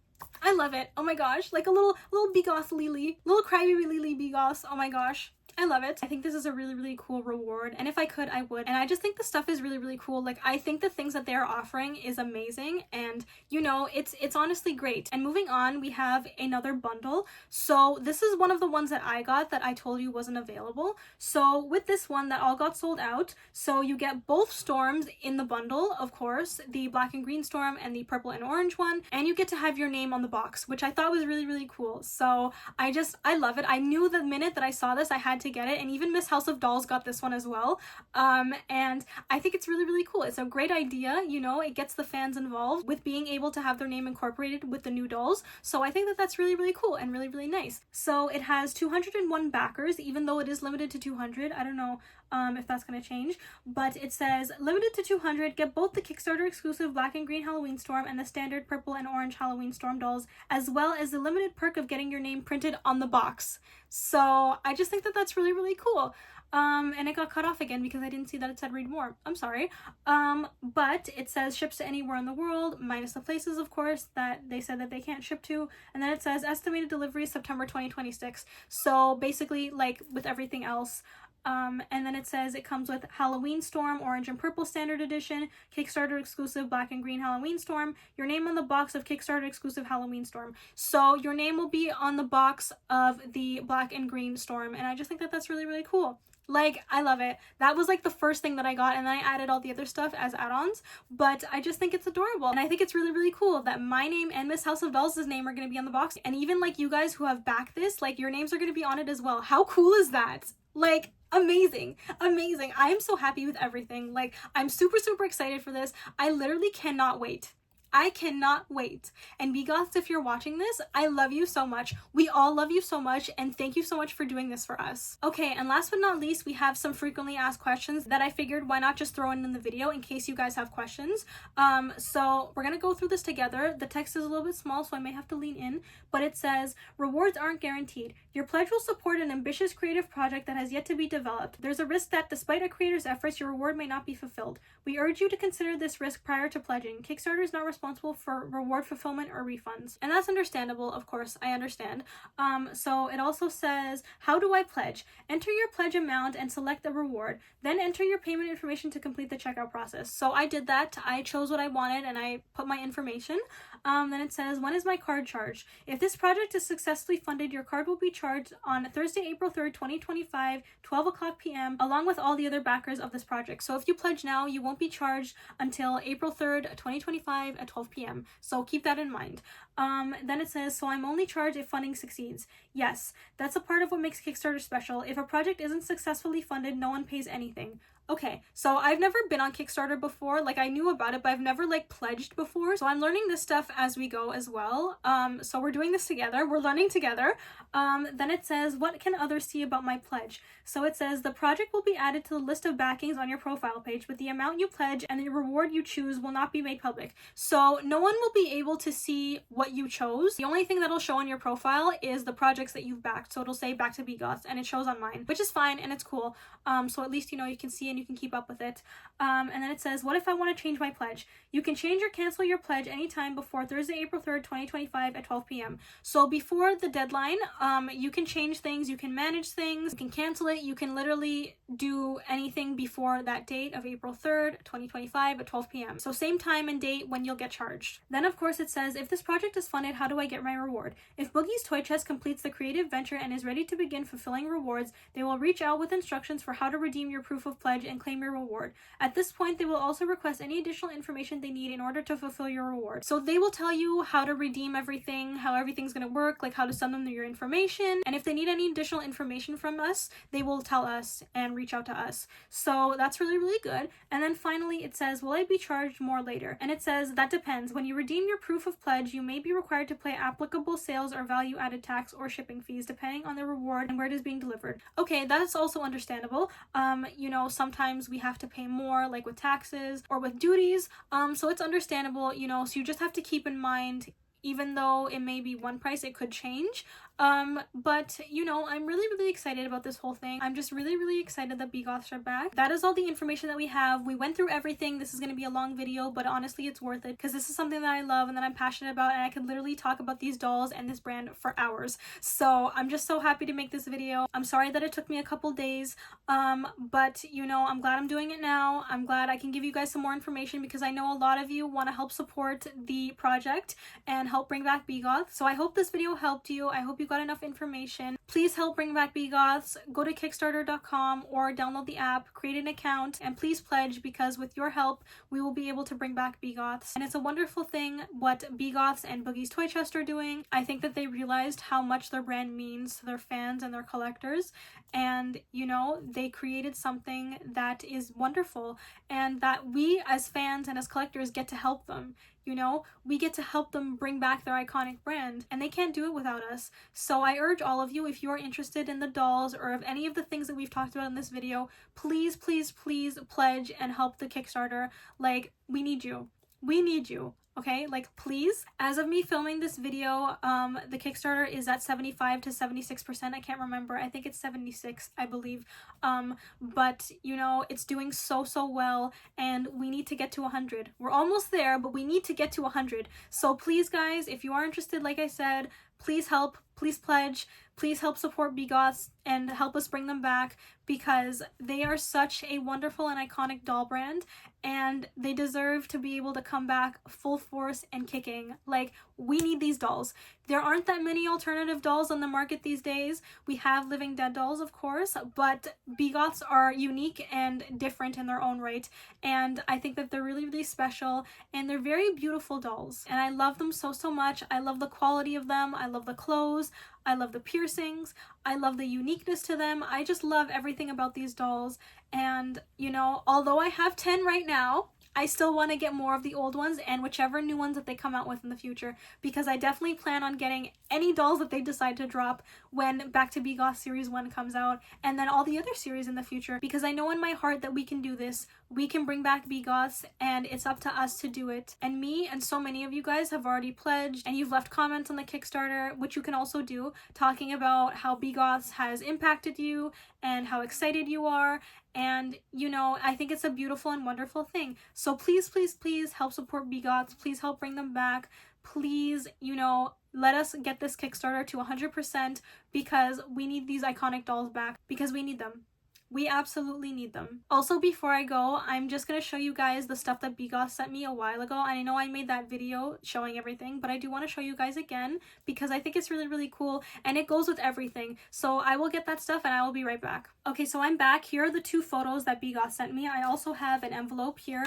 I love it. Oh my gosh. Like a little BeGoth Lily. Little crybabylilixo BeGoths. Oh my gosh. I love it. I think this is a really, really cool reward, and if I could, I would. And I just think the stuff is really, really cool. Like, I think the things that they're offering is amazing, and you know, it's honestly great. And moving on, we have another bundle. So this is one of the ones that I got that I told you wasn't available. So with this one, that all got sold out. So you get both Storms in the bundle, of course, the black and green Storm and the purple and orange one, and you get to have your name on the box, which I thought was really, really cool. So I love it. I knew the minute that I saw this, I had to get it, and even Miss House of Dolls got this one as well. And I think it's really, really cool. It's a great idea, you know, it gets the fans involved with being able to have their name incorporated with the new dolls. So I think that that's really, really cool and really, really nice. So it has 201 backers, even though it is limited to 200. I don't know if that's going to change, but it says limited to 200, get both the Kickstarter exclusive black and green Halloween Storm and the standard purple and orange Halloween Storm dolls, as well as the limited perk of getting your name printed on the box. So I just think that that's really, really cool. And it got cut off again because I didn't see that it said read more. I'm sorry. But it says ships to anywhere in the world, minus the places, of course, that they said that they can't ship to. And then it says estimated delivery September 2026. So basically, like with everything else, And then it says it comes with Halloween Storm, Orange and Purple Standard Edition, Kickstarter exclusive Black and Green Halloween Storm, your name on the box of Kickstarter exclusive Halloween Storm. So your name will be on the box of the Black and Green Storm, and I just think that that's really, really cool. Like, I love it. That was like the first thing that I got, and then I added all the other stuff as add-ons, but I just think it's adorable. And I think it's really, really cool that my name and Miss House of Dolls' name are going to be on the box. And even like you guys who have backed this, like your names are going to be on it as well. How cool is that? Like, amazing, amazing. I am so happy with everything. Like, I'm super, super excited for this. I literally cannot wait. I cannot wait. And BeGoths, if you're watching this, I love you so much. We all love you so much, and thank you so much for doing this for us. Okay, and last but not least, we have some frequently asked questions that I figured why not just throw in the video in case you guys have questions. So we're gonna go through this together. The text is a little bit small, so I may have to lean in, but it says, rewards aren't guaranteed. Your pledge will support an ambitious creative project that has yet to be developed. There's a risk that despite a creator's efforts, your reward may not be fulfilled. We urge you to consider this risk prior to pledging. Kickstarter is not responsible for reward fulfillment or refunds. And that's understandable, of course, I understand. So it also says, how do I pledge? Enter your pledge amount and select the reward. Then enter your payment information to complete the checkout process. So I did that. I chose what I wanted and I put my information. Then it says, when is my card charged? If this project is successfully funded, your card will be charged on Thursday, April 3rd, 2025, 12 o'clock p.m., along with all the other backers of this project. So if you pledge now, you won't be charged until April 3rd, 2025 at 12 p.m. So keep that in mind. Then it says, so I'm only charged if funding succeeds. Yes, that's a part of what makes Kickstarter special. If a project isn't successfully funded, no one pays anything. Okay, so I've never been on Kickstarter before. Like, I knew about it, but I've never like pledged before. So I'm learning this stuff as we go as well. So we're doing this together. We're learning together. Then it says, what can others see about my pledge? So it says, the project will be added to the list of backings on your profile page, but the amount you pledge and the reward you choose will not be made public. So no one will be able to see what you chose. The only thing that'll show on your profile is the projects that you've backed. So it'll say back to BeGoths, and it shows on mine, which is fine and it's cool. So at least, you know, you can see and you can keep up with it. And then it says, what if I want to change my pledge? You can change or cancel your pledge anytime before Thursday, April 3rd, 2025 at 12 p.m. So before the deadline, you can change things, you can manage things, you can cancel it, you can literally do anything before that date of April 3rd, 2025 at 12 p.m. So same time and date when you'll get charged. Then of course it says, if this project is funded, how do I get my reward? If Boogie's Toy Chest completes the creative venture and is ready to begin fulfilling rewards, they will reach out with instructions for how to redeem your proof of pledge and claim your reward. At this point, they will also request any additional information they need in order to fulfill your reward. So they will tell you how to redeem everything, how everything's going to work, like how to send them your information. And if they need any additional information from us, they will tell us and reach out to us. So that's really, really good. And then finally, it says, will I be charged more later? And it says, that depends. When you redeem your proof of pledge, you may be required to pay applicable sales or value-added tax or shipping fees, depending on the reward and where it is being delivered. Okay, that's also understandable. You know, sometimes we have to pay more, like with taxes or with duties. So it's understandable, you know, so you just have to keep in mind, even though it may be one price, it could change. But you know, I'm really, really excited about this whole thing. I'm just really, really excited that BeGoths are back. That is all the information that we have. We went through everything. This is going to be a long video, but honestly, it's worth it because this is something that I love and that I'm passionate about, and I could literally talk about these dolls and this brand for hours. So I'm just so happy to make this video. I'm sorry that it took me a couple days, but you know, I'm glad I'm doing it now. I'm glad I can give you guys some more information because I know a lot of you want to help support the project and help bring back BeGoths. So I hope this video helped you. I hope you got enough information. Please help bring back BeGoths. Go to Kickstarter.com or download the app, create an account, and please pledge because with your help, we will be able to bring back BeGoths. And it's a wonderful thing what BeGoths and Boogie's Toy Chest are doing. I think that they realized how much their brand means to their fans and their collectors. And, you know, they created something that is wonderful and that we as fans and as collectors get to help them. You know, we get to help them bring back their iconic brand, and they can't do it without us. So I urge all of you, if you are interested in the dolls or of any of the things that we've talked about in this video, please, please, please pledge and help the Kickstarter. Like, we need you. We need you. Okay, like please. As of me filming this video, the Kickstarter is at 75 to 76%. I can't remember. I think it's 76, I believe. But you know, it's doing so well, and we need to get to 100. We're almost there, but we need to get to 100. So please, guys, if you are interested, like I said, please help, please pledge, please help support BeGoths and help us bring them back, because they are such a wonderful and iconic doll brand, and they deserve to be able to come back full force and kicking. Like, we need these dolls. There aren't that many alternative dolls on the market these days. We have Living Dead dolls, of course, but BeGoths are unique and different in their own right, and I think that they're really, really special, and they're very beautiful dolls, and I love them so, so much. I love the quality of them. I love the clothes. I love the piercings. I love the uniqueness to them. I just love everything about these dolls. And, you know, although I have 10 right now, I still want to get more of the old ones and whichever new ones that they come out with in the future, because I definitely plan on getting any dolls that they decide to drop when Back to BeGoths Series 1 comes out, and then all the other series in the future, because I know in my heart that we can do this. We can bring back BeGoths, and it's up to us to do it. And me and so many of you guys have already pledged, and you've left comments on the Kickstarter, which you can also do, talking about how BeGoths has impacted you and how excited you are. And, you know, I think it's a beautiful and wonderful thing. So please, please, please help support BeGoths. Please help bring them back. Please, you know, let us get this Kickstarter to 100%, because we need these iconic dolls back, because we need them. We absolutely need them. Also, before I go, I'm just going to show you guys the stuff that BeGoths sent me a while ago. I know I made that video showing everything, but I do want to show you guys again because I think it's really, really cool, and it goes with everything. So I will get that stuff and I will be right back. Okay, so I'm back. Here are the 2 photos that BeGoths sent me. I also have an envelope here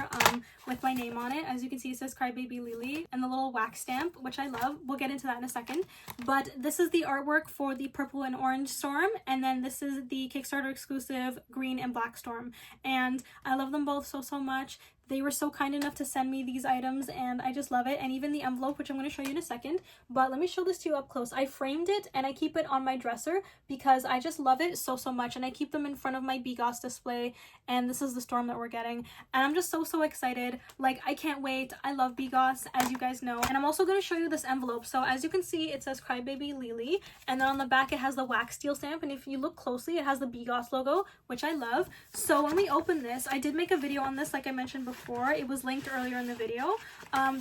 with my name on it. As you can see, it says Crybaby and the little wax stamp, which I love. We'll get into that in a second. But this is the artwork for the purple and orange storm, and then this is the Kickstarter exclusive green and black storm, and I love them both so, so much. They were so kind enough to send me these items, and I just love it. And even the envelope, which I'm going to show you in a second, but let me show this to you up close. I framed it and I keep it on my dresser because I just love it so, so much, and I keep them in front of my BeGoths display, and this is the storm that we're getting, and I'm just so, so excited. Like, I can't wait. I love BeGoths, as you guys know. And I'm also going to show you this envelope. So as you can see, it says Crybaby Lily, and then on the back it has the wax steel stamp, and if you look closely, it has the BeGoths logo, which I love. So when we open this, I did make a video on this, like I mentioned before. It was linked earlier in the video.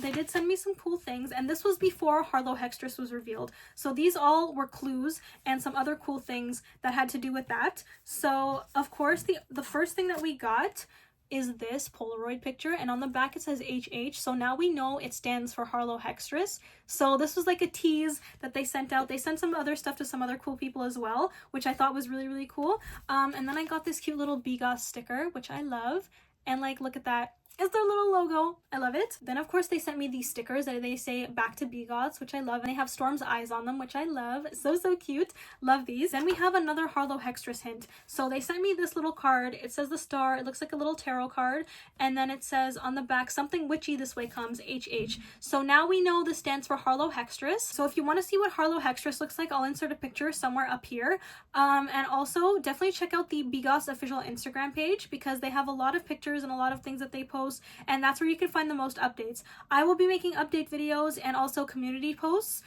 They did send me some cool things, and this was before Harlow Hextress was revealed. So these all were clues and some other cool things that had to do with that. So of course, the first thing that we got is this Polaroid picture, and on the back it says HH, so now we know it stands for Harlow Hextress. So this was like a tease that they sent out. They sent some other stuff to some other cool people as well, which I thought was really, really cool. And then I got this cute little BeGoths sticker, which I love, and like, look at that. It's their little logo. I love it. Then of course they sent me these stickers that they say Back to BeGoths, which I love, and they have Storm's eyes on them, which I love. So, so cute. Love these. Then we have another Harlow Hextress hint. So they sent me this little card. It says the star. It looks like a little tarot card, and then it says on the back, something witchy this way comes, HH. So now we know this stands for Harlow Hextress. So if you want to see what Harlow Hextress looks like, I'll insert a picture somewhere up here. And also definitely check out the BeGoths official Instagram page, because they have a lot of pictures and a lot of things that they post, and that's where you can find the most updates. I will be making update videos and also community posts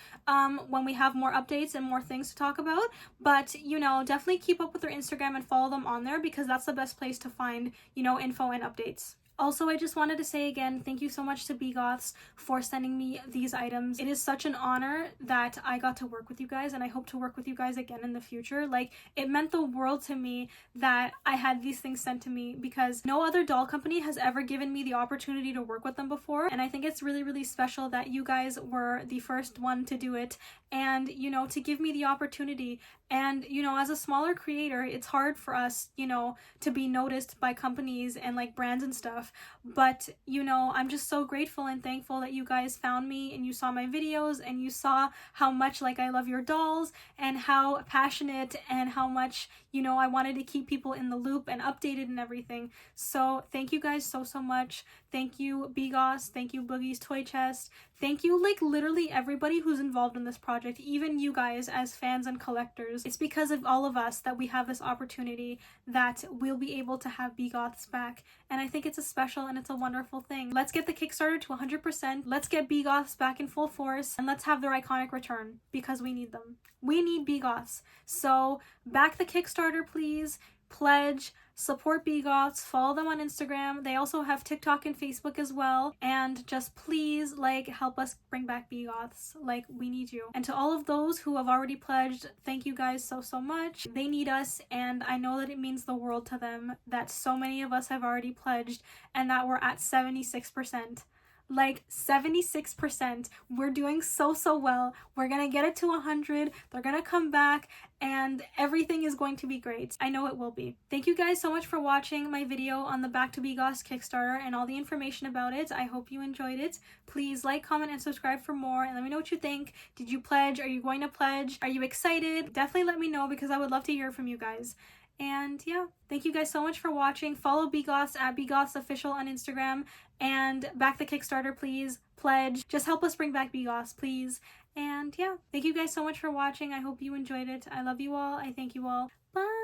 when we have more updates and more things to talk about, but you know, definitely keep up with their Instagram and follow them on there, because that's the best place to find, you know, info and updates. Also, I just wanted to say again, thank you so much to BeGoths for sending me these items. It is such an honor that I got to work with you guys, and I hope to work with you guys again in the future. Like, it meant the world to me that I had these things sent to me, because no other doll company has ever given me the opportunity to work with them before, and I think it's really, really special that you guys were the first one to do it, and, you know, to give me the opportunity. And, you know, as a smaller creator, it's hard for us, you know, to be noticed by companies and like brands and stuff. But, you know, I'm just so grateful and thankful that you guys found me and you saw my videos and you saw how much like I love your dolls and how passionate and how much, you know, I wanted to keep people in the loop and updated and everything. So thank you guys so, so much. Thank you, BeGoths. Thank you, Boogie's Toy Chest. Thank you, like, literally everybody who's involved in this project, even you guys as fans and collectors. It's because of all of us that we have this opportunity that we'll be able to have BeGoths back. And I think it's a special and it's a wonderful thing. Let's get the Kickstarter to 100%. Let's get BeGoths back in full force, and let's have their iconic return, because we need them. We need BeGoths. So back the Kickstarter, please. Pledge, support BeGoths, follow them on Instagram. They also have TikTok and Facebook as well. And just please, like, help us bring back BeGoths. Like, we need you. And to all of those who have already pledged, thank you guys so, so much. They need us, and I know that it means the world to them that so many of us have already pledged and that we're at 76%. Like 76%. We're doing so, so well. We're gonna get it to 100. They're gonna come back and everything is going to be great. I know it will be. Thank you guys so much for watching my video on the Back to BeGoths Kickstarter and all the information about it. I hope you enjoyed it. Please like, comment, and subscribe for more, and let me know what you think. Did you pledge? Are you going to pledge? Are you excited? Definitely let me know because I would love to hear from you guys. And yeah, thank you guys so much for watching. Follow BeGoths at BeGoths Official on Instagram, and back the Kickstarter, please. Pledge. Just help us bring back BeGoths, please. And yeah, thank you guys so much for watching. I hope you enjoyed it. I love you all. I thank you all. Bye!